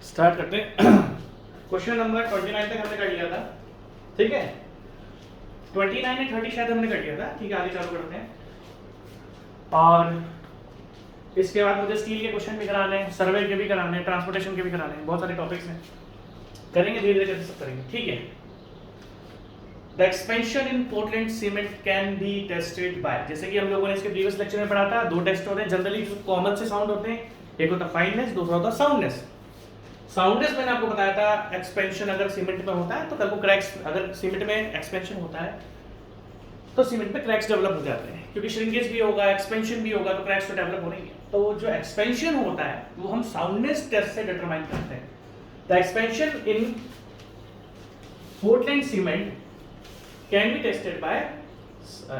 Start करते हैं। Question number 29 तक हमने कर लिया था, ठीक है। 29 या 30 शायद हमने कर लिया था, ठीक है। आगे चालू करते हैं। और इसके बाद मुझे स्टील के क्वेश्चन भी कराने हैं, सर्वे के भी कराने हैं, ट्रांसपोर्टेशन के भी कराने हैं, बहुत सारे टॉपिक्स हैं, करेंगे धीरे धीरे करके सब करेंगे, ठीक है। The expansion in Portland cement can be tested by, जैसे कि हम लोगों ने इसके प्रीवियस लेक्चर में पढ़ा था, दो टेस्ट होते हैं जनरली जो कॉमन से साउंड होते हैं, एक होता फाइननेस, दूसरा होता साउंडनेस। साउंडनेस मैंने आपको बताया था, एक्सपेंशन अगर सीमेंट में होता है तो कल को क्रैक्स, अगर सीमेंट में एक्सपेंशन होता है तो सीमेंट पे क्रैक्स डेवलप हो जाते हैं, क्योंकि श्रिंकेज भी होगा, एक्सपेंशन भी होगा, तो क्रैक्स तो डेवलप हो रही है। तो जो एक्सपेंशन होता है वो हम साउंडनेस टेस्ट से डिटरमाइन करते हैं। The expansion in Portland cement can be tested by,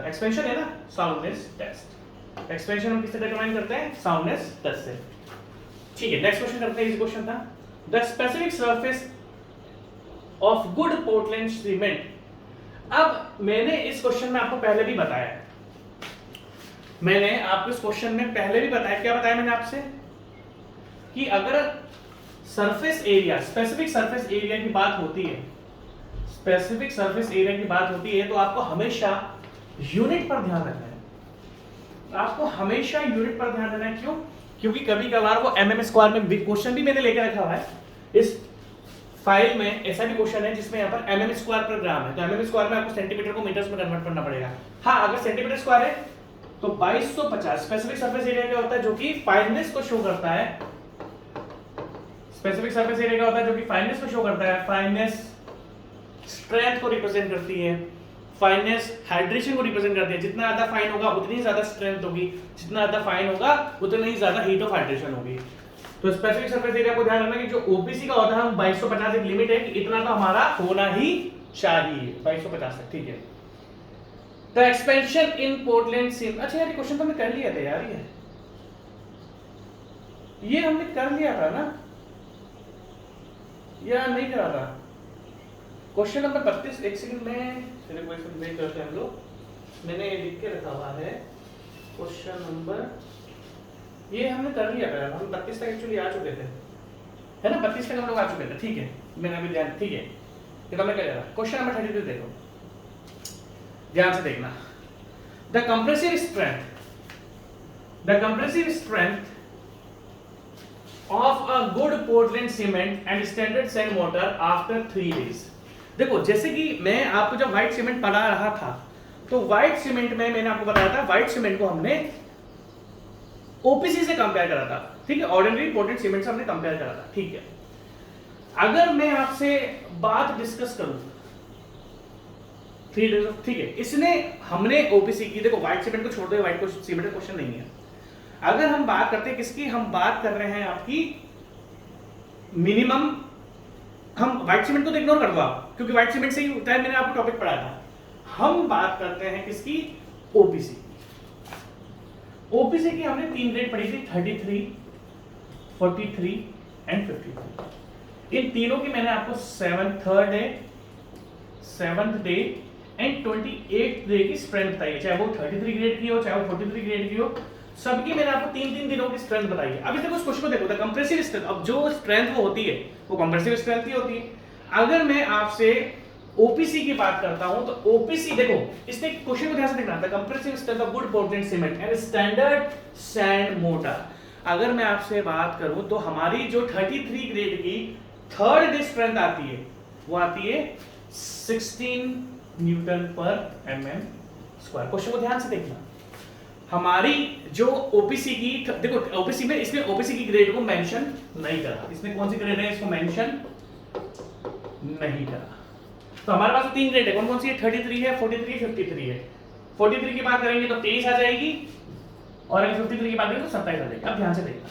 expansion है ना, साउंडनेस टेस्ट। एक्सपेंशन हम किससे डिटरमाइन करते हैं? साउंडनेस टेस्ट से, ठीक है। नेक्स्ट क्वेश्चन करते हैं, इस क्वेश्चन था the specific surface of good Portland cement. अब मैंने इस क्वेश्चन में आपको पहले भी बताया, मैंने आपको इस क्वेश्चन में पहले भी बताया, क्या बताया मैंने आपसे कि अगर surface area, specific surface area की बात होती है, स्पेसिफिक सरफेस एरिया की बात होती है तो आपको हमेशा यूनिट पर ध्यान रखना है। आपको हमेशा यूनिट पर ध्यान देना है, क्यों? क्योंकि कभी कभार वो mm स्क्वायर में क्वेश्चन भी मैंने लेके रखा हुआ है। इस फाइल में ऐसा भी क्वेश्चन है जिसमें यहाँ पर mm स्क्वायर पर ग्राम है, तो mm स्क्वायर में आपको सेंटीमीटर को मीटर्स में कन्वर्ट करना पड़ेगा। हाँ, अगर सेंटीमीटर स्क्वायर है तो 2250 स्पेसिफिक सरफेस एरिया क्या होता है, जो कि फाइननेस को शो करता है। स्पेसिफिक सरफेस एरिया क्या होता है, जो कि फाइननेस को शो करता है। फाइननेस स्ट्रेंथ को रिप्रेजेंट करती है, फाइननेस हाइड्रेशन को रिप्रेजेंट करती है। जितना ज्यादा फाइन होगा उतनी ही ज्यादा स्ट्रेंथ होगी, जितना ज्यादा फाइन होगा उतनी ही ज्यादा हीट ऑफ हाइड्रेशन होगी। तो स्पेसिफिक सरफेस एरिया को ध्यान रखना कि जो ओपीसी का होता है, हम 2250 एक लिमिट है कि इतना तो हमारा होना ही चाहिए, 2250 तक, ठीक है। The expansion in Portland cement, अच्छा यार ये क्वेश्चन तो हमने कर लिया था यार, ये हमने कर लिया था ना, या नहीं करा था? क्वेश्चन नंबर 32, एक सेकंड में चलिए कोई वेट करते हैं हम लोग, मैंने लिख के रखा हुआ है क्वेश्चन नंबर, ये हमने कर लिया था, हम 32 तक एक्चुअली आ चुके थे, है ना, 32 तक हम लोग आ चुके थे, ठीक है। मैंने अभी ध्यान, ठीक है, ये तो मैं कर रहा। क्वेश्चन नंबर 32 देखो, ध्यान से देखना। The compressive strength of a good Portland cement and standard sand motor after 3 days. देखो, जैसे कि मैं आपको जब व्हाइट सीमेंट पढ़ा रहा था तो व्हाइट सीमेंट में मैंने आपको बताया था, व्हाइट सीमेंट को हमने ओपीसी से कंपेयर करा था, ठीक है, ऑर्डिनरी पोर्टलैंड सीमेंट से हमने कंपेयर करा था, ठीक है। अगर मैं आपसे बात डिस्कस करूं 3 डेज, ठीक है, इसने हमने ओपीसी की, देखो व्हाइट सीमेंट को छोड़ दो, व्हाइट को सीमेंट का क्वेश्चन नहीं है। अगर हम बात करते हैं किसकी, हम बात कर रहे हैं आपकी मिनिमम, हम व्हाइट सीमेंट को तो इग्नोर कर दो आप, क्योंकि व्हाइट सीमेंट से ही टाइम मैंने आपको टॉपिक पढ़ाया था। हम बात करते हैं किसकी, ओपीसी। ओपीसी की हमने 3 ग्रेड पढ़ी थी, 33, 43 एंड 53। इन तीनों की मैंने आपको 7th day, 7th day and 28th day की स्ट्रेंथ बताई है, चाहे वो 33 ग्रेड की हो, चाहे वो 43 ग्रेड की हो, सबकी मैंने आपको 3-3 दिनों की स्ट्रेंथ बताई है। अभी देखो इस क्वेश्चन को देखो, द कंप्रेसिव स्ट्रेंथ, अब जो स्ट्रेंथ वो होती है वो कंप्रेसिव स्ट्रेंथ ही होती है। अगर मैं आपसे ओपीसी की बात करता हूं तो ओपीसी, देखो इसने क्वेश्चन को ध्यान से देखना, the compressive strength of good Portland cement and standard sand motor. अगर मैं आपसे बात करूं तो हमारी जो 33 ग्रेड की 3rd डे स्ट्रेंथ आती है वो आती है 16 न्यूटन पर mm स्क्वायर। क्वेश्चन को ध्यान से देखना, हमारी जो ओपीसी की, देखो ओपीसी में इसने ओपीसी की ग्रेड को मेंशन नहीं करा, इसमें कौन सी ग्रेड है इसको मेंशन नहीं करा। तो हमारे पास 3 ग्रेड है, कौन कौन सी है, 33 है, 43 है, 53 है। 43 की बात करेंगे तो 23 आ जाएगी, और अगर 53 की बात करेंगे तो 27 आ जाएगी। अब ध्यान से देखना,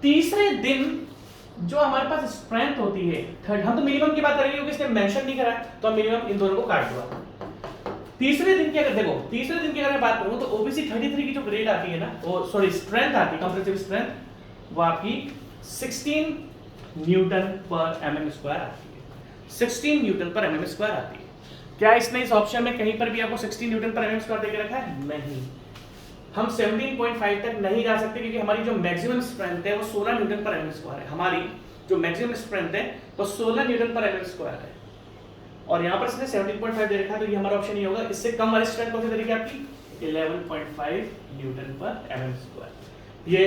तीसरे दिन जो हमारे पास स्ट्रेंथ होती है, हम तो मिनिमम की बात करेंगे क्योंकि इसने मेंशन नहीं करा, तो हम मिनिमम इन दोनों को काट दो। तीसरे दिन की अगर देखो, तीसरे दिन की अगर मैं बात करूं तो ओबीसी 33 की जो ग्रेड आती है ना, वो सॉरी स्ट्रेंथ आती है, कंप्रेसिव स्ट्रेंथ, वो आपकी 16 न्यूटन पर mm स्क्वायर आती है, 16 न्यूटन पर mm स्क्वायर आती है। क्या इसने इस ऑप्शन में कहीं पर भी आपको 16 न्यूटन पर mm स्क्वायर देके रखा है? नहीं। हम 17.5 तक नहीं जा सकते क्योंकि हमारी जो मैक्सिमम स्ट्रेंथ है वो 16 न्यूटन पर एमएम स्क्वायर है। हमारी जो मैक्सिमम स्ट्रेंथ है वो 16 न्यूटन पर एमएम स्क्वायर है और यहाँ पर इसने 17.5 दे रखा है, तो ये हमारा ऑप्शन ही होगा। इससे कम वाली स्ट्रेंथ कौन सी तरीके आपकी 11.5 न्यूटन पर एमएम स्क्वायर। ये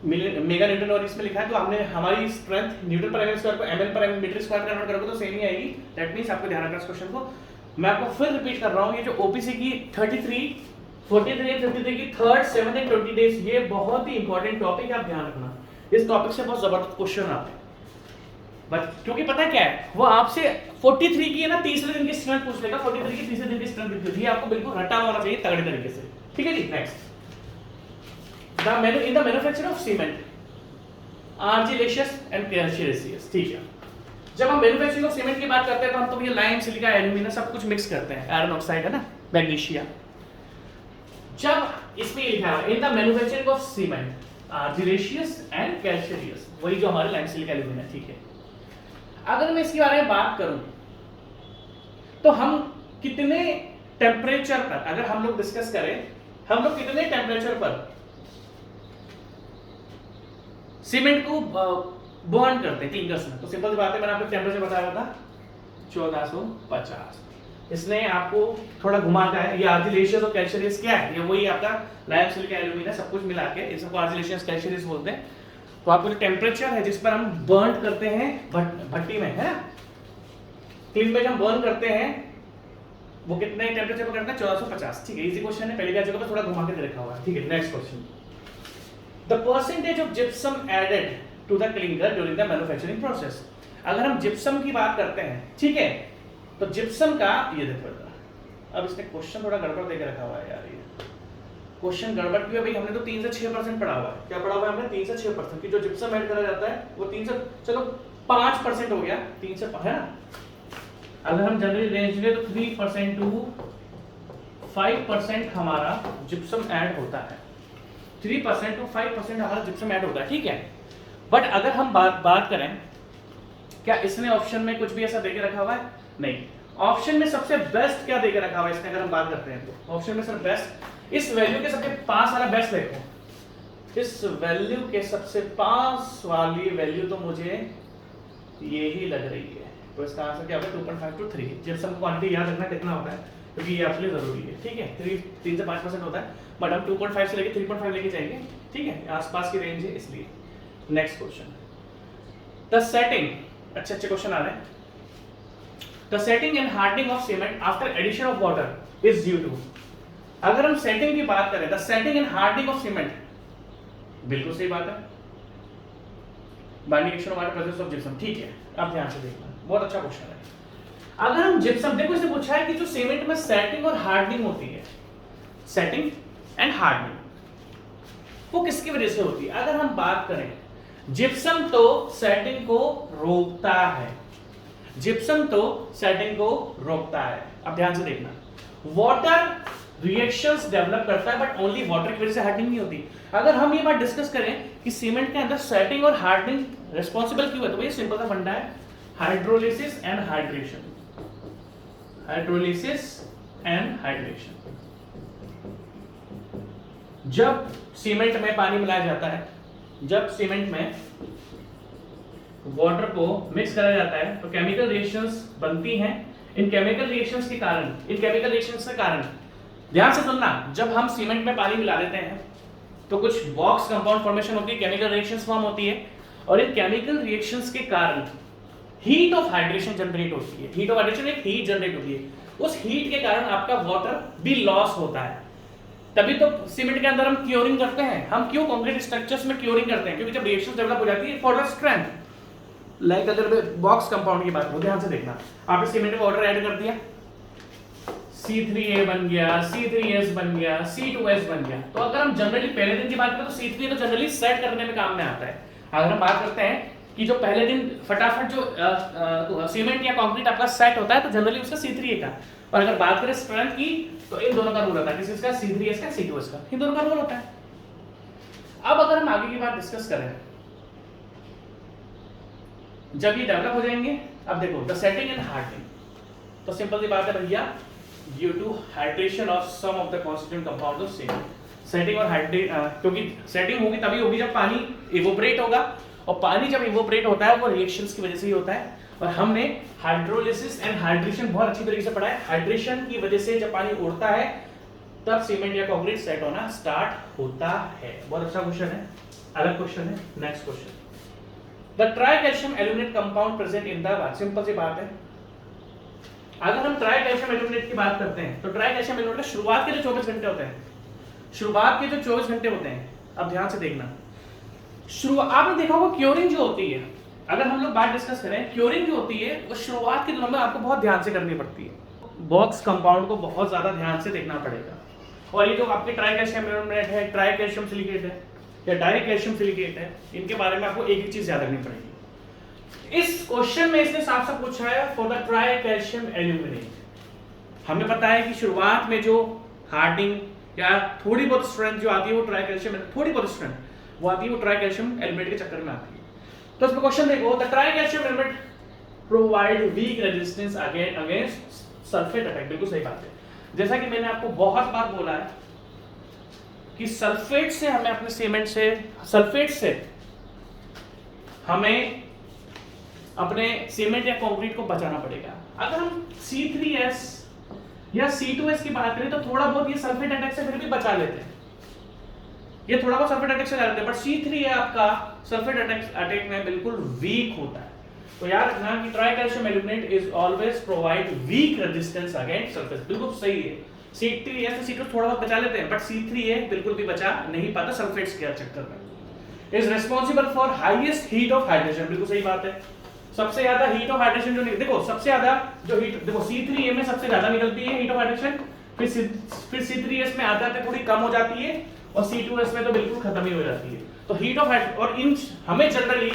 मेगा न्यूटन और इसमें लिखा है, तो हमने हमारी स्ट्रेंथ न्यूटन पर एमएम स्क्वायर को एमएम पर एमएम मीटर स्क्वायर कन्वर्ट करोगे तो सेम ही आएगी। दैट मींस आपको ध्यान रखना इस क्वेश्चन को। मैं आपको फिर रिपीट कर रहा हूँ, ये जो ओपीसी की 33, 43 एंड 53 की 3rd, 7th एंड 20 डेज, ये बहुत ही इंपॉर्टेंट टॉपिक है, आप ध्यान रखना। इस टॉपिक से बहुत जबरदस्त क्वेश्चन आते हैं बट क्योंकि पता है क्या है, वो आपसे 43 की है ना तीसरे दिन की स्ट्रेंथ पूछ लेगा, 43 की तीसरे दिन की स्ट्रेंथ पूछ लेगी, आपको बिल्कुल रटा होना चाहिए तगड़े तरीके से। ठीक है जी। Next, in the manufacture of cement argillaceous and calcareous. ठीक है, जब हम मैन्युफैक्चरिंग ऑफ सीमेंट की बात करते हैं तो हम तो ये लाइम, सिलिका, एल्यूमिना सब कुछ मिक्स करते हैं, आयरन ऑक्साइड है ना, मैग्नीशिया। जब इसमें लिखा है in the manufacturing of cement argillaceous and calcareous, वही जो हमारे लाइम, सिलिका, एल्यूमिना। ठीक है, अगर मैं इसके बारे में बात करूं तो हम कितने टेम्परेचर पर, अगर हम लोग डिस्कस करें, हम लोग कितने टेम्परेचर पर सीमेंट को बर्न करते हैं क्लिंकर्स में, तो सिंपल सी बात है, मैंने आपको टेम्परेचर बताया था 1450। इसने आपको थोड़ा घुमा का है, ये आर्जिलेशियस और कैल्शियस क्या है, ये वही आपका लाइम, सिलिका, एल्यूमिना सब कुछ मिला के इस सबको आर्जिलेशियस कैल्शियस बोलते हैं। तो आपको जो टेम्परेचर है जिस पर हम बर्न करते हैं भट्टी में, है ना, क्लिंक में हम बर्न करते हैं, वो कितने टेम्परेचर पर करते हैं 1450। ठीक है, इजी क्वेश्चन है, पहले क्या जगह पर थोड़ा घुमा के रखा हुआ है। ठीक है, next question, the percentage of gypsum added to the clinker during the manufacturing process. अगर हम जिप्सम की बात करते हैं, ठीक है, तो जिप्सम का ये देखो, अब इसने क्वेश्चन थोड़ा गड़बड़ देके रखा हुआ है यार, ये क्वेश्चन गड़बड़ क्यों है भाई, हमने तो 3 से 6% पढ़ा हुआ है। क्या पढ़ा हुआ है हमने? 3 से 6% की जो जिप्सम ऐड करा जाता है वो 3 से, चलो 5% हो गया, 3 से, है ना। अगर हम जनरली रेंज ले तो 3% टू 5% हमारा जिप्सम ऐड होता है, 3% टू 5% हमारा जिप्सम ऐड होता है। ठीक है, बट अगर हम बात करें, क्या इसने ऑप्शन में कुछ भी ऐसा देके रखा हुआ है? नहीं, ऑप्शन में सबसे बेस्ट क्या देके रखा हुआ है इसने, अगर हम बात करते हैं तो ऑप्शन में सबसे बेस्ट, इस वैल्यू के सबसे पास वाला बेस्ट देखो, इस वैल्यू के सबसे पास वाली वैल्यू तो मुझे ये ही लग रही है, तो इसका आंसर क्या होगा 2.5 टू 3। जिप्सम क्वांटिटी याद रखना कितना होता है क्योंकि ये आपके लिए जरूरी है। ठीक है, 3 से 5% होता है, बट हम 2.5 से लेके 3.5 लेके जाएंगे। ठीक है, आसपास की रेंज है इसलिए। नेक्स्ट क्वेश्चन, द सेटिंग, अच्छे क्वेश्चन आ रहे हैं। The setting and hardening of cement after addition of water is due to. अगर हम सेटिंग की बात करें, the setting and hardening of cement, बिल्कुल सही बात है, binding action of water presence of gypsum. ठीक है, अब ध्यान से देखना, बहुत अच्छा क्वेश्चन है। अगर हम जिप्सम, देखो इसने पूछा है कि जो सीमेंट में सेटिंग और हार्डनिंग होती है, सेटिंग एंड हार्डनिंग, वो किसकी वजह से होती है? अगर हम बात करें, जिप्सम तो सेटिंग को रोकता है, जिप्सम तो सेटिंग को रोकता है। अब ध्यान से देखना, वाटर रिएक्शंस डेवलप करता है बट ओनली वाटर की वजह से हार्डनिंग नहीं होती। अगर हम ये बात डिस्कस करें कि सीमेंट के अंदर सेटिंग और हार्डनिंग रिस्पॉन्सिबल क्यों है, तो ये सिंपल सा फंडा है, hydrolysis and hydration, hydrolysis and hydration. जब सीमेंट में पानी मिलाया जाता है, जब सीमेंट में वाटर को मिक्स करा जाता है तो केमिकल रिएक्शंस बनती हैं। इन केमिकल रिएक्शंस के कारण, इन केमिकल रिएक्शंस के कारण, ध्यान से सुनना, जब हम सीमेंट में पानी मिला देते हैं तो कुछ बॉक्स कंपाउंड फॉर्मेशन होती है, केमिकल रिएक्शंस फॉर्म होती है, और इन केमिकल रिएक्शंस के कारण हीट ऑफ हाइड्रेशन जनरेट होती है। हीट ऑफ हाइड्रेशन एक हीट जनरेट होती है, उस हीट के कारण आपका वाटर भी लॉस होता है। तभी तो सीमेंट के अंदर हम क्योरिंग करते हैं। हम क्यों कंक्रीट स्ट्रक्चर्स में क्योरिंग करते हैं? क्योंकि जब रिएक्शन डेवलप हो जाती है फॉर द स्ट्रेंथ, लाइक अगर बॉक्स कंपाउंड की बात हो, ध्यान से देखना, आपने सीमेंट में वाटर ऐड कर दिया, C3A बन गया, C3S बन गया, C2S बन गया। तो अगर हम जनरली पहले दिन की बात करें तो C3 तो जनरली सेट करने में काम में आता है। अगर हम बात करते हैं कि जो पहले दिन फटाफट जो सीमेंट या कंक्रीट आपका सेट होता है तो जनरली उसका C3A का, और अगर बात करें स्ट्रेंथ की तो इन दोनों का रूल होता है, किसका? C3S का, C2S का, इन दोनों का रूल होता है। अब अगर हम आगे की बात डिस्कस करें, जब ये डेवलप हो जाएंगे, अब देखो द सेटिंग एंड हार्डनिंग, तो सिंपल सी बात है भैया, due to hydration of some of the constituent compound of cement. Setting और क्योंकि सेटिंग होगी तभी होगी जब पानी इवोपरेट होगा, और पानी जब इवोपरेट होता है वो रिएक्शंस की वजह से ही होता है। और हमने हाइड्रोलिसिस एंड हाइड्रेशन बहुत अच्छी तरीके से पढ़ा है। हाइड्रेशन की वजह से जब पानी उड़ता है तब सीमेंट या कंक्रीट सेट होना स्टार्ट होता है। बहुत अच्छा क्वेश्चन है, अलग क्वेश्चन है। Next question, the try calcium aluminate compound present in the, simple सी बात है, अगर हम ट्राई कैल्शियम एल्यूमिनेट की बात करते हैं तो ट्राई कैल्शियम एल्यूमिनेट शुरुआत के जो 24 घंटे होते हैं, शुरुआत के जो 24 घंटे होते हैं, अब ध्यान से देखना, शुरुआत आपने देखा होगा क्योरिंग जो होती है, अगर हम लोग बात डिस्कस करें, क्योरिंग जो होती है वो शुरुआत के दिनों में आपको बहुत ध्यान से करनी पड़ती है। बॉक्स कंपाउंड को बहुत ज्यादा ध्यान से देखना पड़ेगा। और ये जो आपके ट्राई कैल्शियम एल्यूमिनेट है, ट्राई कैल्शियम सिलिकेट है या डाई कैल्शियम सिलिकेट है, इनके बारे में आपको एक ही चीज याद रखनी पड़ेगी। इस क्वेश्चन में इसने साफ साफ पूछा है for the try calcium aluminate. हमें पता है कि शुरुआत में जो हार्डिंग या थोड़ी बहुत स्ट्रेंथ जो आती है वो ट्राई कैल्शियम, थोड़ी बहुत स्ट्रेंथ वो आती है वो ट्राई कैल्शियम एल्यूमिनेट के चक्कर में आती है। तो इसमें क्वेश्चन देखो, the try calcium aluminate provide weak resistance against sulphate attack. बिल्कुल सही बात है। जैसा कि मैंने आपको बहुत बार बोला है कि सल्फेट से हमें अपने सीमेंट से, सल्फेट से हमें अपने सीमेंट या कंक्रीट को बचाना पड़ेगा। अगर हम C3S या C2S की बात करें तो थोड़ा बहुत ये सल्फेट अटैक से फिर भी बचा लेते हैं, ये थोड़ा बहुत सल्फेट अटैक से बचा लेते हैं, बट C3 है आपका सल्फेट अटैक में बिल्कुल वीक होता है। तो याद रखना कि try calcium aluminate is always provide weak resistance against sulphate. बिल्कुल सही है। C3S से C2 थोड़ा बहुत बचा लेते हैं, बट C3A बिल्कुल भी बचा नहीं पाता सल्फेट्स के चक्कर में। Is responsible for highest heat of hydration. बिल्कुल सही बात है। सबसे ज्यादा हीट ऑफ हाइड्रेशन जो देखो, सबसे ज्यादा जो हीट देखो C3A में सबसे ज्यादा निकलती है हीट ऑफ हाइड्रेशन, फिर C3S में आते थोड़ी कम हो जाती है, और C2S में तो बिल्कुल खत्म ही हो जाती है। तो हीट ऑफ हाइड्रेशन, और इन हमें जनरली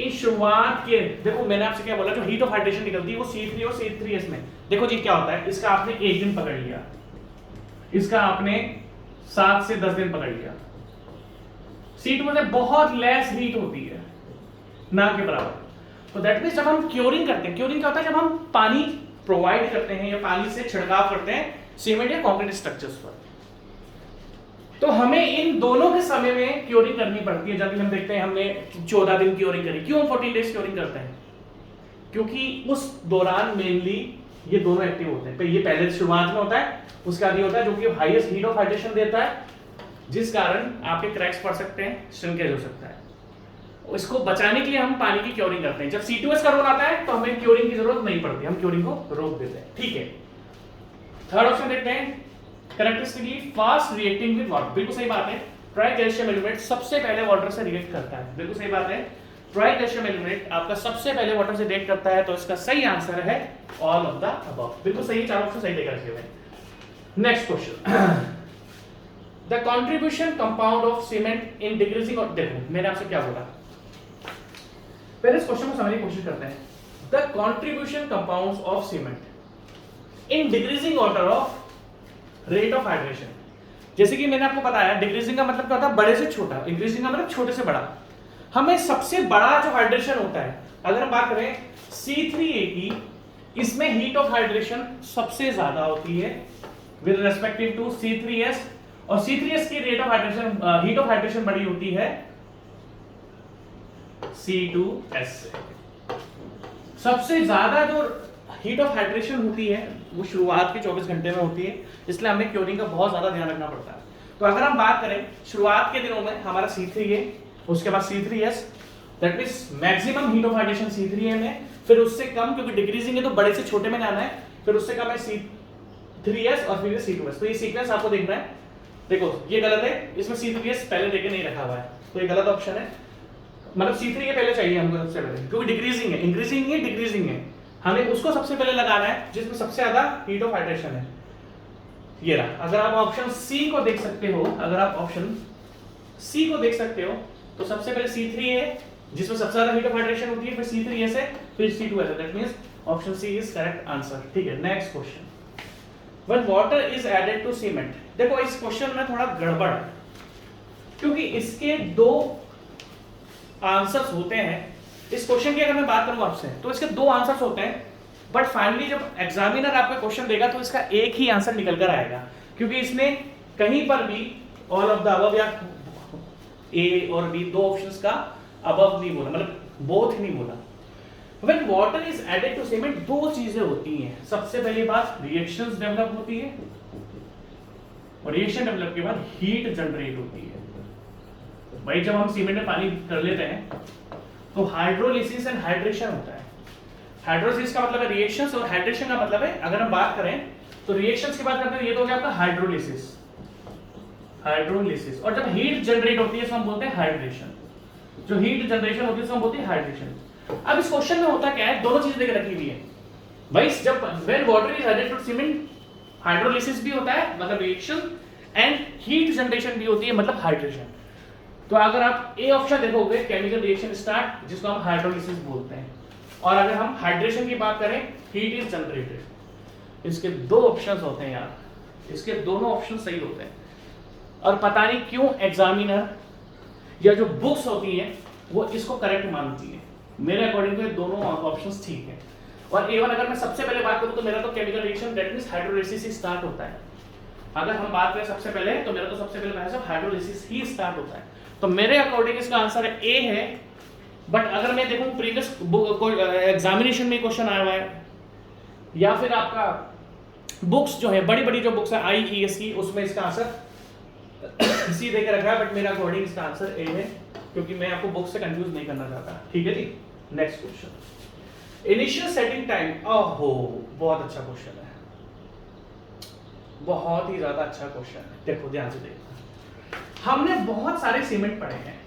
इन शुरुआत के, देखो मैंने आपसे क्या बोला, जो हीट ऑफ हाइड्रेशन निकलती है वो C3 और C3S में। देखो जी क्या होता है, इसका आपने 1 दिन पकड़ लिया, इसका आपने 7 से 10 दिन पकड़ लिया। C2 में बहुत लेस हीट होती है, ना के बराबर। तो दैट मींस जब हम क्योरिंग करते हैं, क्योरिंग क्या होता है, जब हम पानी प्रोवाइड करते हैं या पानी से छिड़काव करते हैं सीमेंट या कंक्रीट स्ट्रक्चर्स पर, तो हमें इन दोनों के समय में क्योरिंग करनी पड़ती है। जब हम देखते हैं हमने 14 दिन क्योरिंग करी, क्यों 14 डेज क्योरिंग करते हैं, क्योंकि उस दौरान मेनली ये दोनों एक्टिव होते हैं। ये पहले शुरुआत में होता है, उसके बाद ये होता है जो कि हाईएस्ट हीट ऑफ हाइड्रेशन देता है, जिस कारण आपके क्रैक्स पड़ सकते हैं, श्रिंकेज हो सकता है। इसको बचाने के लिए हम पानी की क्योरिंग करते हैं। जब C2S का रोल आता है तो हमें क्योरिंग की जरूरत नहीं पड़ती, हम क्योरिंग को रोक देते हैं। ठीक है, थर्ड ऑप्शन देखते हैं, characteristically fast reacting with water. बिल्कुल सही बात है। ट्राई कैल्शियम एल्यूमिनेट सबसे पहले वाटर से रिएक्ट करता है। बिल्कुल सही बात है। ट्राई कैल्शियम एल्यूमिनेट आपका सबसे पहले वाटर से रिएक्ट करता है, तो इसका सही आंसर है ऑल ऑफ द अबव। बिल्कुल सही, चारों ऑप्शन सही लेकर रखे हुए हैं। Next question, the contribution compound of cement in decreasing. और देखो मैंने आपसे क्या बोला, पहले इस क्वेश्चन को समझने की कोशिश करते हैं। The contribution compounds of cement in decreasing order of rate of hydration. जैसे कि मैंने आपको बताया, डिक्रीजिंग का मतलब क्या होता है, बड़े से छोटा, इंक्रीजिंग का मतलब छोटे से बड़ा। हमें सबसे बड़ा जो हाइड्रेशन होता है, अगर हम बात करें C3A की, इसमें हीट ऑफ हाइड्रेशन सबसे ज्यादा होती है विद रेस्पेक्टिव टू C3S, और C3S की rate of hydration, heat of hydration बड़ी होती है C2S से। सबसे ज्यादा जो हीट ऑफ हाइड्रेशन होती है वो शुरुआत के 24 घंटे में होती है, इसलिए हमें क्योरिंग का बहुत ज्यादा ध्यान रखना पड़ता है। तो अगर हम बात करें शुरुआत के दिनों में हमारा C3A, उसके बाद C3S, that means maximum heat of hydration C3A में, फिर उससे कम, क्योंकि डिक्रीजिंग है तो बड़े से छोटे में जाना है, फिर उससे कम है C3S और फिर C2S। तो ये सीक्वेंस आपको देखना है। देखो ये गलत है, इसमें C3S पहले देके नहीं रखा हुआ है, तो ये गलत ऑप्शन है। मतलब C3A पहले चाहिए हमको सबसे पहले, क्योंकि डिक्रीजिंग है, इंक्रीजिंग है, डिक्रीजिंग है, हमें उसको सबसे पहले लगाना है जिसमें सबसे ज्यादा हीट ऑफ हाइड्रेशन है। ये रहा। अगर आप ऑप्शन C को देख सकते हो, अगर आप ऑप्शन C को देख सकते हो तो सबसे पहले C3A जिसमें सबसे ज्यादा हीट ऑफ हाइड्रेशन होती है, फिर C3S है, फिर C2S है। That means option C is correct answer. ठीक है, next question, when water is added to cement. देखो इस क्वेश्चन में थोड़ा गड़बड़ है, क्योंकि इसके दो आंसर्स होते हैं। इस क्वेश्चन की अगर मैं बात करूं आपसे तो इसके दो आंसर्स होते हैं, बट फाइनली जब एग्जामिनर आपको क्वेश्चन देगा तो इसका एक ही आंसर निकल कर आएगा, क्योंकि इसने कहीं पर भी ऑल ऑफ द अबव या ए और बी, दो ऑप्शंस का अबव नहीं बोला, मतलब बोथ नहीं बोला। When water is added to cement दो चीजें होती हैं। सबसे पहली बात रिएक्शंस डेवलप होती है, और रिएक्शन डेवलप के बाद हीट जनरेट होती है। भाई जब हम सीमेंट में पानी कर लेते हैं तो हाइड्रोलिसिस एंड हाइड्रेशन होता है। हाइड्रोलिसिस का मतलब है रिएक्शंस, और हाइड्रेशन का मतलब है, अगर हम बात करें तो रिएक्शंस की बात करते हैं, ये तो हो गया आपका हाइड्रोलिसिस, हाइड्रोलिसिस। और जब हीट जनरेट होती है तो हम बोलते हैं हाइड्रेशन। जो हीट जनरेशन होती है तो हम बोलते हैं हाइड्रेशन। अब इस क्वेश्चन में होता क्या है, दोनों चीजें देकर रखी हुई है भाई। जब when water is added to cement hydrolysis भी होता है मतलब रिएक्शन, एंड हीट जनरेशन भी होती है मतलब हाइड्रेशन। तो अगर आप ए ऑप्शन देखोगे केमिकल रिएक्शन स्टार्ट, जिसको हम हाइड्रोलिसिस बोलते हैं, और अगर हम हाइड्रेशन की बात करें हीट इज जनरेटेड। इसके दो ऑप्शंस होते हैं यार, इसके दोनों ऑप्शन सही होते हैं, और पता नहीं क्यों एग्जामिनर या जो बुक्स होती हैं वो इसको करेक्ट मानती है। मेरे अकॉर्डिंग तो दोनों ऑप्शंस ठीक है। और A1 अगर मैं सबसे पहले बात करूं तो मेरा तो chemical reaction that means hydrolysis he start होता है। अगर हम बात करें सबसे पहले तो मेरा तो सबसे पहले हाइड्रोलिसिस ही स्टार्ट होता है। तो मेरे अकॉर्डिंग इसका आंसर ए है। बट अगर मैं देखूं प्रीवियस एग्जामिनेशन में क्वेश्चन आया हुआ है, या फिर आपका बुक्स जो है बड़ी बड़ी जो बुक्स है IES की, उसमें इसका आंसर सी देकर रखा है, बट मेरा अकॉर्डिंग इसका आंसर ए है, क्योंकि मैं आपको बुक से कंफ्यूज नहीं करना चाहता। ठीक है जी, next question, initial setting time. ओहो बहुत अच्छा क्वेश्चन है, बहुत ही ज्यादा अच्छा क्वेश्चन है। देखो ध्यान से देखो, हमने बहुत सारे सीमेंट पढ़े हैं।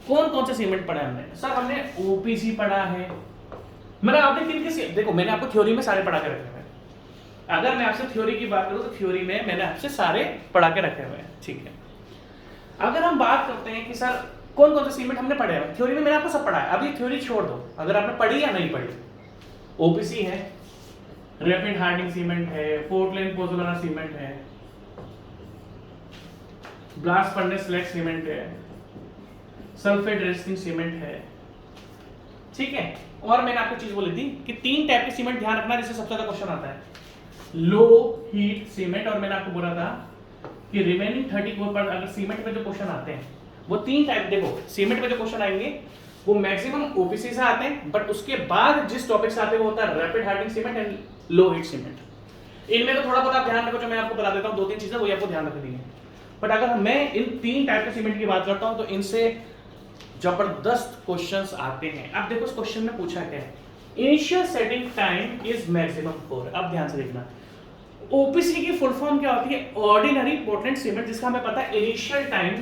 कौन कौन से सीमेंट पढ़े हमने? सर हमने OPC पढ़ा है। मैंने आपने किनके देखो, मैंने आपको थ्योरी में सारे पढ़ा के रखे हुए हैं। अगर मैं आपसे थ्योरी की बात करूं तो थ्योरी में मैंने आपसे सारे पढ़ा के रखे हुए हैं। ठीक है, अगर हम बात करते हैं कि सर कौन कौन से सीमेंट हमने पढ़े हैं, थ्योरी में मैंने आपको सब पढ़ा है। अभी थ्योरी छोड़ दो, अगर आपने पढ़ी या नहीं पढ़ी। OPC है, रैपिड हार्डनिंग सीमेंट है, पोर्टलैंड पोज़ोलाना सीमेंट है, ब्लास्ट फर्नेस स्लैग सीमेंट है, सल्फेट रेजिस्टिंग सीमेंट है। ठीक है, और मैंने आपको चीज बोली थी कि 3 टाइप के सीमेंट ध्यान रखना जिससे सबसे ज्यादा क्वेश्चन आता है, लो हीट सीमेंट। और मैंने आपको बोला था कि रिमेनिंग 34 पर अगर सीमेंट पे जो क्वेश्चन आते हैं वो 3 टाइप, देखो सीमेंट पे जो क्वेश्चन आएंगे वो मैक्सिमम OPC से आते हैं, बट उसके बाद जिस टॉपिक से आते हैं वो होता है rapid hardening cement and low heat cement. इनमें तो थोड़ा बहुत आप ध्यान रखो, जो मैं आपको बता देता हूँ 2-3 चीजें वो आपको ध्यान रखनी है। बट अगर मैं इन 3 टाइप के सीमेंट की बात करता हूं तो इनसे जबरदस्त क्वेश्चंस आते हैं। अब देखो इस क्वेश्चन में पूछा क्या है, initial setting time is maximum 4। अब ध्यान से देखना, OPC की फुल फॉर्म क्या होती है? ऑर्डिनरी पोर्टलैंड सीमेंट, जिसका हमें पता है इनिशियल टाइम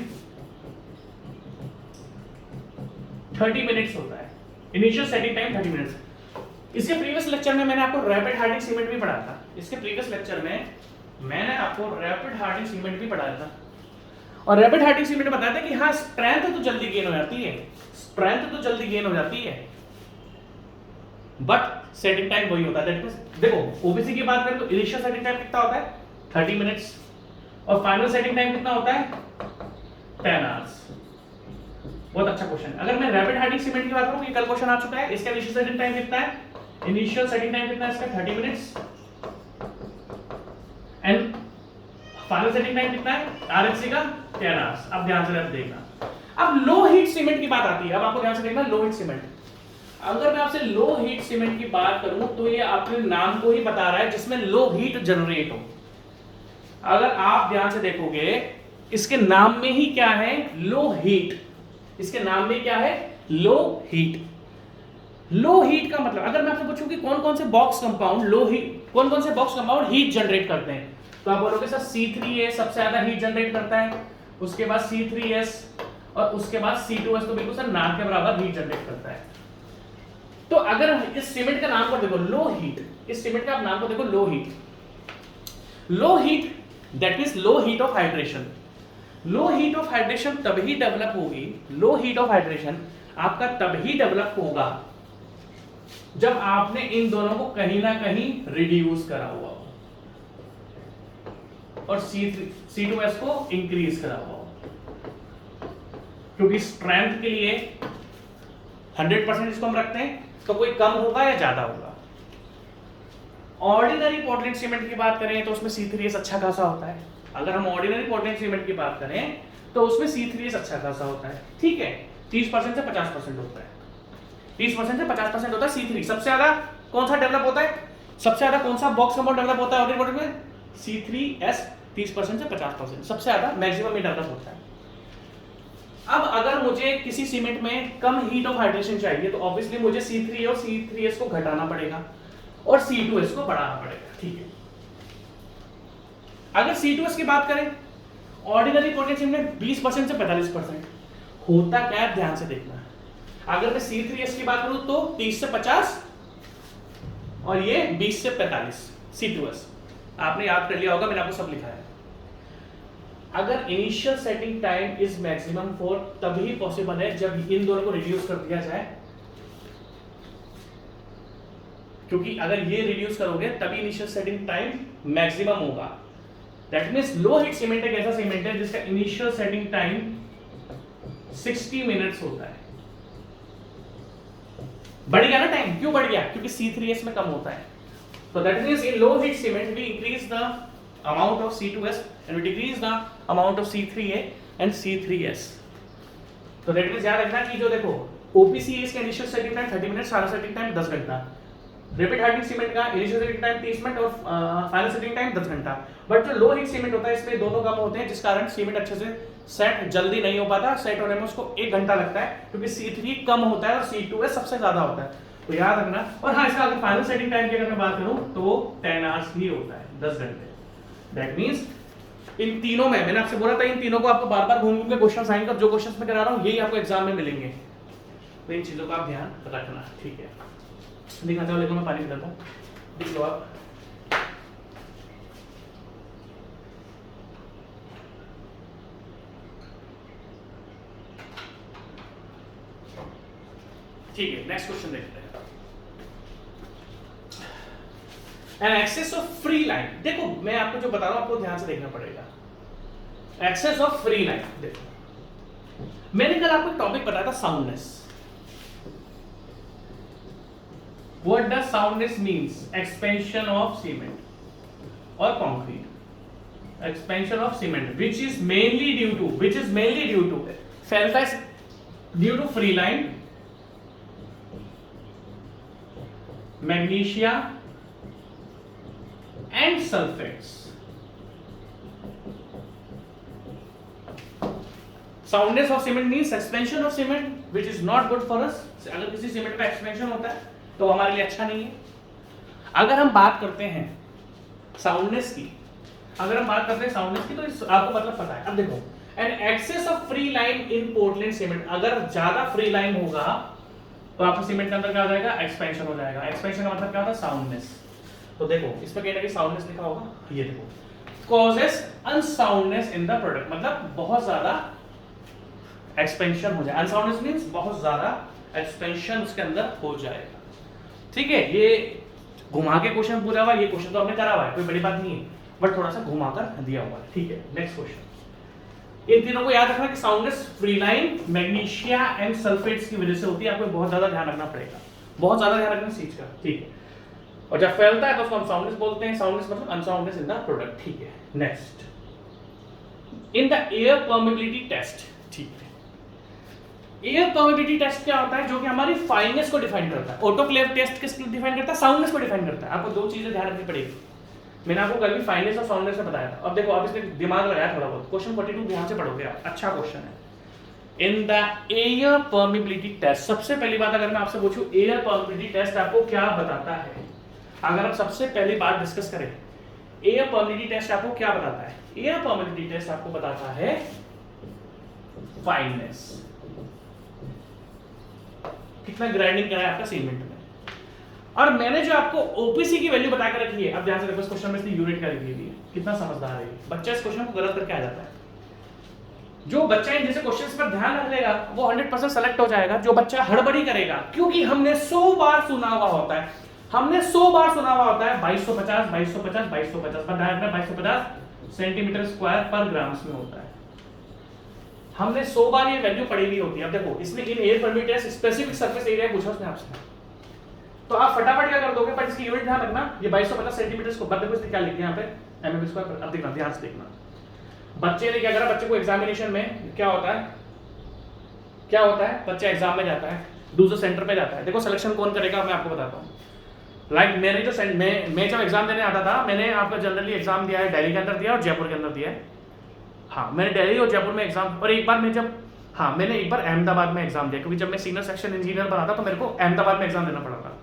30 मिनट्स होता है। Initial setting time 30 minutes. इसके प्रीवियस लेक्चर में मैंने आपको रैपिड हार्डनिंग सीमेंट भी पढ़ाया था। इसके प्रीवियस लेक्चर में मैंने आपको रैपिड हार्डनिंग सीमेंट भी पढ़ाया था, और रैपिड हार्डनिंग सीमेंट में बताया था कि हाँ स्ट्रेंथ तो जल्दी गेन हो जाती है, स्ट्रेंथ तो जल्दी गेन हो जाती है, बट सेटिंग टाइम वही होता है। देखो OPC की बात करें तो इनिशियल सेटिंग टाइम कितना होता है? 30 मिनट्स, और फाइनल सेटिंग टाइम कितना होता है? 10 आवर्स। बहुत अच्छा क्वेश्चन। अगर मैं रैपिड हार्डनिंग सीमेंट की बात करूं, ये कल क्वेश्चन आ चुका है, इसका इनिशियल सेटिंग टाइम कितना है? इनिशियल सेटिंग टाइम कितना है इसका? 30 minutes, and final setting time कितना है RHC का? 10 आवर्स। अब ध्यान से देखना, अब लो हीट सीमेंट की बात आती है। अब आपको ध्यान से देखना, लो हीट सीमेंट। अगर मैं आपसे लो हीट सीमेंट की बात करूं तो ये अपने नाम को ही बता रहा है जिसमें लो हीट जनरेट हो। अगर आप ध्यान से देखोगे इसके नाम में ही क्या है? Low heat. इसके नाम में क्या है? Low heat. लो हीट का मतलब, अगर मैं आपसे पूछूं कि कौन कौन से बॉक्स कंपाउंड लो हीट, कौन कौन से बॉक्स कंपाउंड हीट जनरेट करते हैं, तो आप बोलोगे सर C3A सबसे ज्यादा हीट जनरेट करता है, उसके बाद C3S, और उसके बाद C2S, तो बिल्कुल सर नाम के बराबर हीट जनरेट करता है। तो अगर इस सीमेंट का नाम को देखो लो हीट, इस सीमेंट का नाम को देखो low heat. Low heat that means low heat of hydration. Low heat of hydration तभी डेवलप होगी, लो हीट ऑफ हाइड्रेशन आपका तभी डेवलप होगा जब आपने इन दोनों को कहीं ना कहीं रिड्यूस करा हुआ हो और C2S को इंक्रीज करा हुआ हो, क्योंकि स्ट्रेंथ के लिए 100% इसको हम रखते हैं, तो कोई कम होगा या ज्यादा होगा। ऑर्डिनरी पोर्टलैंड सीमेंट की बात करें तो उसमें C3S अच्छा खासा होता है, अगर हम ऑर्डिनरी पोर्टलैंड सीमेंट की बात करें तो उसमें C3S अच्छा खासा होता है, ठीक है, 30% से 50% होता है, 30% से 50% होता है C3। सबसे ज्यादा कौन सा डेवलप होता है, सबसे ज्यादा कौन सा बॉक्स कंपाउंड डेवलप होता है ऑर्डिनरी पोर्टलैंड में, C3S 30% से 50%, सबसे ज्यादा मैक्सिमम ही डेवलप होता है। अब अगर मुझे किसी सीमेंट में कम हीट ऑफ हाइड्रेशन चाहिए तो ऑब्वियसली मुझे C3 और C3S को घटाना पड़ेगा और C2S को बढ़ाना पड़ेगा, ठीक है। अगर C2S की बात करें ऑर्डिनरी पोटेंशियल में 20% से 45% होता क्या है, ध्यान से देखना है। अगर मैं C3S की बात करूं तो 30 से 50 और ये 20 से 45 C2S। आपने याद कर लिया होगा, मैंने आपको सब लिखा है। अगर initial setting time is maximum for तभी पॉसिबल है जब इन दोनों को रिड्यूस कर दिया जाए, क्योंकि अगर ये रिड्यूस करोगे तभी इनिशियल सेटिंग टाइम मैक्सिमम होगा। That means low heat cement एक ऐसा सीमेंट है जिसका इनिशियल सेटिंग टाइम 60 मिनट्स होता है। बढ़ गया ना टाइम, क्यों बढ़ गया, क्योंकि C3S में कम होता है। तो that means in low heat cement we increase the amount of C2S and we decrease the amount of C3A and C3S। तो दैट मींस याद रखना कि जो देखो OPCS का initial setting time 30 minute, final setting time 10 घंटा। Rapid hardening cement का initial setting time 30 minute और फाइनल सेटिंग टाइम 10 घंटा। बट जो लो हीट सीमेंट होता है इसमें दोनों कम होते हैं, जिस कारण सीमेंट अच्छे से सेट जल्दी नहीं हो पाता। सेट होने में उसको 1 घंटा लगता है क्योंकि C3 कम होता है और C2S सबसे ज्यादा होता है, तो याद रखना। और हाँ, इसका अगर फाइनल सेटिंग टाइम की अगर मैं बात करूं तो वो 10 आवर्स ही होता है, 10 घंटे। दैट मींस इन तीनों में मैंने आपसे बोला था इन तीनों को आपको बार बार घूम घूम के क्वेश्चन आएंगे, अब जो क्वेश्चंस मैं करा रहा हूं यही आपको एग्जाम में मिलेंगे, तो इन चीजों का आप ध्यान रखना, ठीक है। दिखाता हूं, लेकिन मैं पानी पिलाता हूं, देख लो आप। ठीक है, नेक्स्ट क्वेश्चन देखते हैं। An excess of free lime, देखो मैं आपको जो बता रहा हूं आपको ध्यान से देखना पड़ेगा। एक्सेस ऑफ फ्री लाइन, देखो मैंने कल आपको टॉपिक बताया था soundness. What does soundness means, expansion of cement और concrete. Expansion of cement which is mainly due to फैलता है due to free lime, magnesia and sulfates। Soundness of cement means expansion of cement which is not good for us। अगर किसी cement का expansion होता है तो हमारे लिए अच्छा नहीं है। अगर हम बात करते हैं साउंडनेस की, तो आपको मतलब पता है। अब देखो, an excess of free lime in Portland cement, अगर ज्यादा फ्री लाइन होगा तो आपके सीमेंट के अंदर क्या हो जाएगा, एक्सपेंशन हो जाएगा। एक्सपेंशन का मतलब क्या होता है, साउंडनेस। तो देखो इसमें कहना कि साउंडनेस लिखा होगा, ये देखो causes unsoundness in the product, मतलब बहुत ज्यादा एक्सपेंशन हो जाए। अनसाउंडनेस मींस बहुत ज्यादा एक्सपेंशन उसके अंदर हो जाएगा, ठीक है। ये घुमा के क्वेश्चन पूरा हुआ, ये क्वेश्चन तो हमने करा हुआ है, कोई बड़ी बात नहीं है, बट थोड़ा सा घुमाकर दिया हुआ है, ठीक है। नेक्स्ट क्वेश्चन, इन तीनों को याद रखना कि soundness free lime, magnesia and sulphates की वजह से होती है। आपको बहुत ज्यादा ध्यान रखना पड़ेगा, बहुत ज्यादा ध्यान रखना इस चीज का, ठीक है। और जब फैलता है तो उसको हम साउंडनेस बोलते हैं। साउंडनेस मतलब अनसाउंडनेस इन द प्रोडक्ट, ठीक है। Next, in the air permeability test, ठीक है। एयर परमेबिलिटी टेस्ट क्या होता है, जो कि हमारी फाइननेस को डिफाइन करता है। ऑटोक्लेव टेस्ट किसको डिफाइन करता है, साउंडनेस को डिफाइन करता है। आपको दो चीजें ध्यान रखनी पड़ेगी, मैंने आपको कल भी फाइननेस और साउंडनेस में बताया था। अब देखो आप इसमें दिमाग लगाया थोड़ा बहुत, क्वेश्चन 42 ध्यान से पढ़ोगे आप, अच्छा क्वेश्चन है। In the air permeability test, सबसे पहली बात अगर मैं आपसे पूछूं एयर परमेबिलिटी टेस्ट आपको क्या बताता है, अगर हम सबसे पहली बात डिस्कस करें एयर परमेबिलिटी टेस्ट आपको क्या बताता है। एयर परमेबिलिटी टेस्ट आपको बताता है फाइननेस, कितना ग्राइंडिंग करा है आपका सीमेंट में। और मैंने जो आपको ओपीसी की वैल्यू बता कर रखी है, अब ध्यान से देखो इस क्वेश्चन में इसने यूनिट का लिखी हुई है, कितना समझदार है बच्चा, इस क्वेश्चन को गलत करके आ जाता है। जो बच्चा इन जैसे क्वेश्चंस पर ध्यान रख लेगा वो 100% सेलेक्ट हो जाएगा। जो बच्चा हड़बड़ी करेगा, क्योंकि हमने 100 बार सुना हुआ होता है, 2250 सेंटीमीटर स्क्वायर पर ग्राम में होता है। हमने 100 बार ये वैल्यू पढ़ी हुई होती है। अब देखो इसमें in air permit specific surface area पूछा उसने आपसे, तो आप फटाफट क्या कर दोगे, पर इसकी यूनिट ध्यान रखना, ये 2250 सेंटीमीटर को, देखो इसने क्या लिख दिया यहाँ पे mm स्क्वायर पर। अब देखना ध्यान से देखना, बच्चे ने क्या करा, बच्चे को एग्जामिनेशन में क्या होता है, बच्चा एग्जाम में जाता है, दूसरे सेंटर पे जाता है। देखो सिलेक्शन कौन करेगा मैं आपको बताता हूँ। लाइक मेरे जो मैं जब एग्जाम देने आता था, मैंने आपका जनरली एग्जाम दिया है दिल्ली के अंदर दिया और जयपुर के अंदर दिया है। हाँ, मैंने दिल्ली और जयपुर में एग्जाम, और एक बार मैंने एक बार अहमदाबाद में एग्जाम दिया, क्योंकि जब मैं सीनियर सेक्शन इंजीनियर बना था तो मेरे को अहमदाबाद में एग्जाम देना पड़ा था,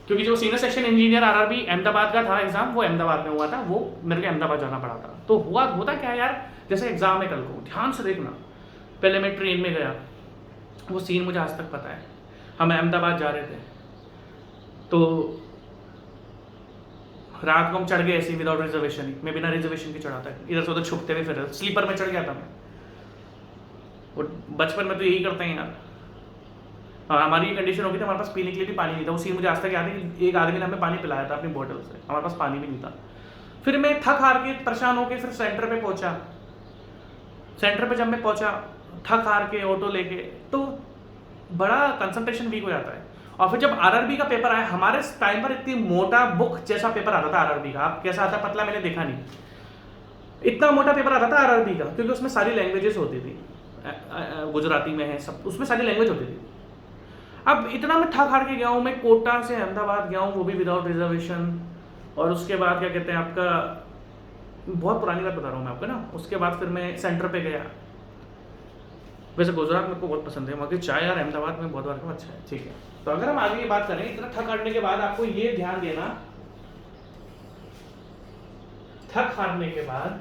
क्योंकि जो senior section engineer RRB Ahmedabad का था एग्जाम, वो अहमदाबाद में हुआ था, वो मेरे को अहमदाबाद जाना पड़ा था। तो होता क्या है यार, जैसे एग्जाम है कल को, ध्यान से देखना, पहले मैं ट्रेन में गया, वो सीन मुझे आज तक पता है। हम अहमदाबाद जा रहे थे, तो रात को हम चढ़ गए ऐसे ही विदाउट रिजर्वेशन ही, मैं बिना रिजर्वेशन के चढ़ा था, इधर से उधर छुपते हुए फिर स्लीपर में चढ़ गया था मैं। और बचपन में तो यही करते हैं यार। हमारी ये कंडीशन हो गई थी, हमारे पास पीने के लिए भी पानी नहीं था। उसी मुझे आज तक याद है कि एक आदमी ने हमें पानी पिलाया था अपनी बोतल से, हमारे पास पानी भी नहीं था। फिर मैं थक हार के परेशान होकर फिर सेंटर पे पहुंचा। सेंटर पे जब मैं पहुंचा थक हार के ऑटो लेके, तो बड़ा कंसंट्रेशन वीक हो जाता है। और फिर जब आरआरबी का पेपर आया, हमारे टाइम पर इतनी मोटा बुक जैसा पेपर आता था आरआरबी का। आप कैसा आता पतला मैंने देखा नहीं, इतना मोटा पेपर आता था आरआरबी का, क्योंकि उसमें सारी लैंग्वेजेस होती थी, गुजराती में है सब, उसमें सारी लैंग्वेज होती थी। अब इतना मैं थक हार के गया हूँ, मैं कोटा से अहमदाबाद गया हूँ, वो भी विदाउट रिजर्वेशन। और उसके बाद क्या कहते हैं आपका, बहुत पुरानी बात बता रहा हूँ मैं आपको ना। उसके बाद फिर मैं सेंटर पे गया। वैसे गुजरात मेरे को बहुत पसंद है, वहाँ की चाय यार अहमदाबाद में बहुत बार का अच्छा है, ठीक है। तो अगर हम आगे ये बात करें, इतना थक हारने के बाद आपको ये ध्यान देना, थक हारने के बाद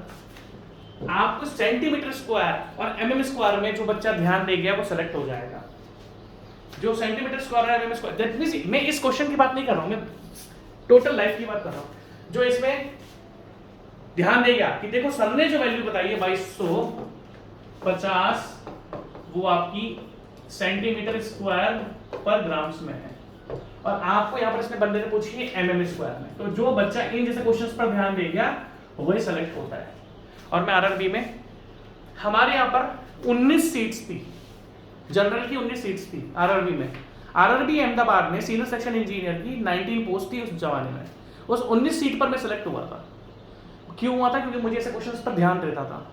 आपको सेंटीमीटर स्क्वायर और एमएम स्क्वायर में जो बच्चा ध्यान दे गया वो सेलेक्ट हो जाएगा। जो सेंटीमीटर स्क्वायर है एमएम स्क्वायर, दैट मींस मैं इस क्वेश्चन की बात नहीं कर रहा हूं, मैं टोटल लाइफ की बात कर रहा हूं। जो इसमें ध्यान देगा कि देखो सर ने जो वैल्यू बताई है 2250, वो आपकी सेंटीमीटर स्क्वायर पर ग्राम्स में है, और आपको यहां पर इसने बंदे ने पूछी है एमएम स्क्वायर में। तो जो बच्चा इन जैसे क्वेश्चंस पर ध्यान देगा वही सेलेक्ट होता है। और मैं आरआरबी में, हमारे यहाँ पर 19 सीट्स थी, जनरल की 19 सीट्स थी आरआरबी में। आरआरबी अहमदाबाद में सीनियर सेक्शन इंजीनियर की 19 पोस्ट थी उस जमाने में। उस 19 सीट पर मैं सिलेक्ट हुआ था। क्यों हुआ था? क्योंकि मुझे ऐसे क्वेश्चंस पर ध्यान देता था,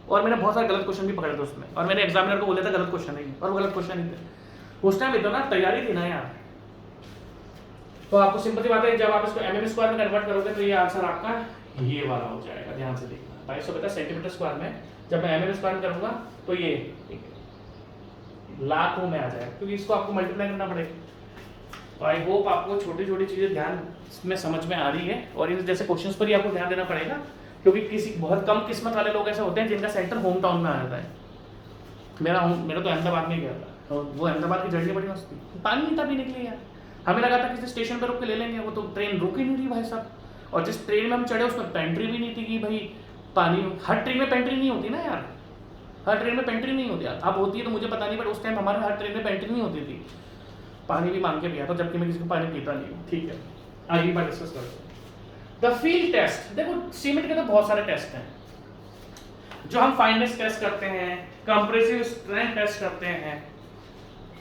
और मैंने बहुत सारे गलत क्वेश्चन भी पकड़े थे उसमें, और मैंने एग्जामिनर को बोला था गलत क्वेश्चन नहीं, और वो गलत क्वेश्चन नहीं थे। उस टाइम इतना तैयारी थी ना यार। तो आपको सिंपल सी बात है, जब आप इसको एमएम स्क्वायर में कन्वर्ट करोगे तो ये आंसर आपका ये वाला हो जाएगा। ध्यान से देखना, 2250 सेंटीमीटर स्क्वायर में जब मैं एमएम स्क्वायर करूंगा तो ये लाखों में आ जाएगा, क्योंकि इसको आपको मल्टीप्लाई करना पड़ेगा। तो आई होप आपको छोटी छोटी चीजें ध्यान में समझ में आ रही है, और इन जैसे क्वेश्चंस पर ही आपको ध्यान देना पड़ेगा, क्योंकि किसी बहुत कम किस्मत वाले लोग ऐसे होते हैं जिनका सेंटर होम टाउन में आ जाता है। मेरा तो अहमदाबाद में गया था, और वो अहमदाबाद की जर्नी बड़ी मस्त थी। पानी नहीं था पीने के लिए यार, हमें लगा था किसी स्टेशन पर रुक के ले लेंगे, वो तो ट्रेन रुक ही नहीं रही भाई साहब। और जिस ट्रेन में हम चढ़े उसमें पेंट्री भी नहीं थी कि भाई पानी, हर ट्रेन में पेंट्री नहीं होती ना यार, हर ट्रेन में पेंट्री नहीं होती। अब होती है तो मुझे पता नहीं, बट उस टाइम हमारे हर ट्रेन में पेंट्री नहीं होती थी। पानी भी मांग के पिया था, जबकि मैं किसी को पानी पीता नहीं हूँ। ठीक है, आगे बात डिस्कस करते हैं। द फील्ड टेस्ट, देखो सीमेंट के तो बहुत सारे टेस्ट हैं, जो हम फाइननेस टेस्ट करते हैं, कंप्रेसिव स्ट्रेंथ टेस्ट करते हैं,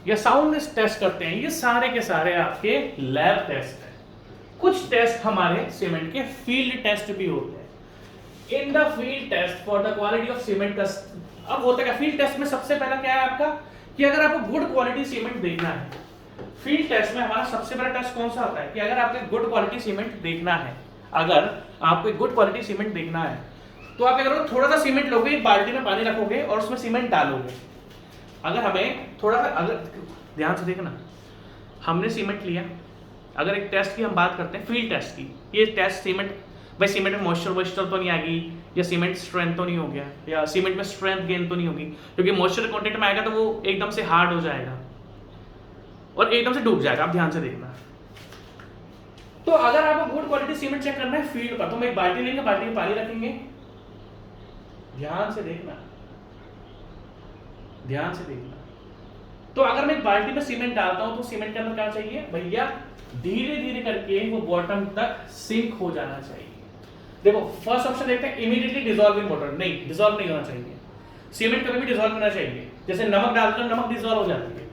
या साउंडनेस टेस्ट करते हैं, ये सारे के सारे आपके लैब टेस्ट हैं। कुछ टेस्ट हमारे सीमेंट के फील्ड टेस्ट भी होते हैं। In the field test for the quality of cement का, अब होता है फील्ड टेस्ट में सबसे पहला क्या है आपका, कि अगर आपको गुड क्वालिटी सीमेंट देखना है, फील्ड टेस्ट में हमारा सबसे बड़ा टेस्ट कौन सा होता है, कि अगर आपको गुड क्वालिटी सीमेंट देखना है, अगर आपको गुड क्वालिटी सीमेंट देखना है, तो आप क्या करोगे, थोड़ा सा सीमेंट लोगे, एक बाल्टी में पानी रखोगे और उसमें सीमेंट डालोगे। अगर हमें थोड़ा सा, अगर ध्यान से देखना, हमने सीमेंट लिया, अगर एक टेस्ट की हम बात करते हैं फील्ड टेस्ट की, ये टेस्ट सीमेंट, भाई सीमेंट में मॉइस्चर तो नहीं आ गई, या सीमेंट स्ट्रेंथ तो नहीं हो गया, या सीमेंट में स्ट्रेंथ गेन तो नहीं होगी, क्योंकि मॉइस्चर कंटेंट में आएगा तो वो एकदम से हार्ड हो जाएगा और एकदम से डूब जाएगा। आप ध्यान से देखना। तो अगर आपको गुड क्वालिटी सीमेंट चेक करना है फील्ड का, तो हम एक बाल्टी लेंगे, बाल्टी में पानी रखेंगे, ध्यान से देखना, ध्यान से देखना। तो अगर मैं एक बाल्टी में सीमेंट डालता हूं तो सीमेंट के अंदर क्या चाहिए भैया, धीरे धीरे करके वो बॉटम तक सिंक हो जाना चाहिए। देखो फर्स्ट ऑप्शन देखते हैं, इमीडिएटली डिसॉल्व इन वाटर, नहीं डिसॉल्व नहीं होना चाहिए। सीमेंट कभी भी डिसॉल्व होना चाहिए, जैसे नमक डालते हैं नमक डिसॉल्व हो जाती है,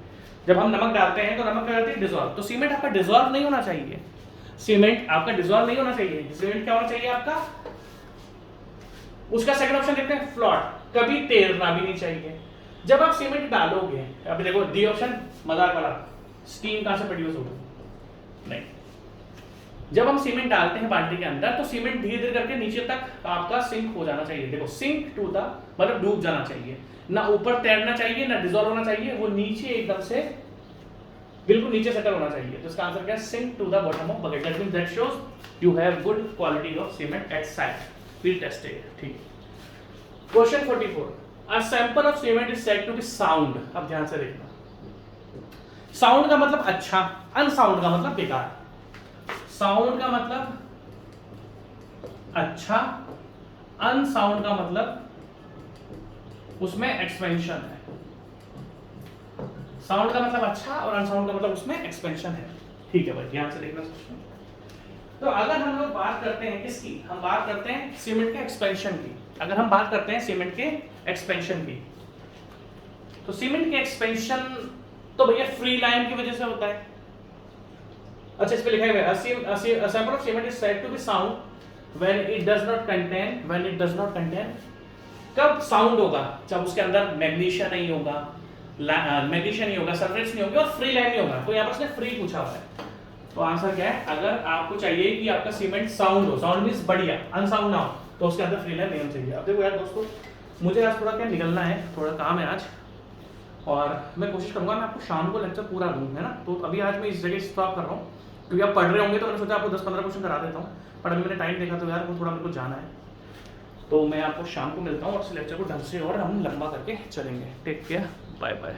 जब हम नमक डालते हैं तो नमक क्या करती है, डिसॉल्व। तो सीमेंट आपका डिसॉल्व नहीं होना चाहिए, सीमेंट आपका डिसॉल्व नहीं होना चाहिए। सीमेंट क्या होना चाहिए आपका, उसका सेकंड ऑप्शन देखते हैं, फ्लॉट, कभी तैरना भी नहीं चाहिए। जब आप सीमेंट डालोगे, अभी देखो डी ऑप्शन मजाक वाला, स्टीम कहां से प्रोड्यूस होगा, नहीं। जब हम सीमेंट डालते हैं बाल्टी के अंदर तो सीमेंट धीरे धीरे करके नीचे तक आपका सिंक हो जाना चाहिए। देखो सिंक टू द मतलब डूब जाना चाहिए, ना ऊपर तैरना चाहिए ना डिसॉल्व होना चाहिए, वो नीचे एकदम से बिल्कुल नीचे सेटल होना चाहिए। तो इसका आंसर क्या है, sink to the bottom of bucket. That means that shows you have good quality of cement at site. We'll test it, ठीक है। Question 44, a sample of cement is said to be sound. अब ध्यान से देखना, sound का मतलब अच्छा, unsound का मतलब बेकार। साउंड का मतलब अच्छा, अनसाउंड का मतलब उसमें एक्सपेंशन है। साउंड का मतलब अच्छा और अनसाउंड का मतलब उसमें एक्सपेंशन है। ठीक है भाई, ध्यान से देखना क्वेश्चन। तो अगर हम लोग बात करते हैं किसकी, हम बात करते हैं सीमेंट के एक्सपेंशन की। अगर हम बात करते हैं सीमेंट के एक्सपेंशन की, तो सीमेंट के एक्सपेंशन तो भैया फ्री लाइन की वजह से होता है। अच्छा, इस पे लिखा है a sample of cement is said to be sound when it does not contain कब साउंड होगा, जब उसके अंदर मैग्नीशिया नहीं होगा, सल्फेट्स नहीं होगी और फ्री लाइन नहीं होगा। तो यहाँ पर उसने फ्री पूछा हुआ है। तो आंसर क्या है, अगर आपको चाहिए कि आपका सीमेंट साउंड हो, साउंड मींस बढ़िया, अनसाउंड ना हो, तो उसके अंदर फ्री लाइन नहीं होनी चाहिए। अब देखो यार दोस्तों, मुझे आज थोड़ा क्या निकलना है, थोड़ा काम है आज, और मैं कोशिश करूंगा मैं आपको शाम को लेक्चर पूरा दूं, है ना। तो अभी आज मैं इस जगह स्टॉप कर रहा हूँ, क्योंकि आप पढ़ रहे होंगे तो मैंने सोचा आपको 10-15 क्वेश्चन करा देता हूँ, पर अभी मैंने टाइम देखा तो यार वो थोड़ा मेरे को जाना है। तो मैं आपको शाम को मिलता हूँ और इस लेक्चर को ढंग से और हम लंबा करके चलेंगे। Take care, bye bye.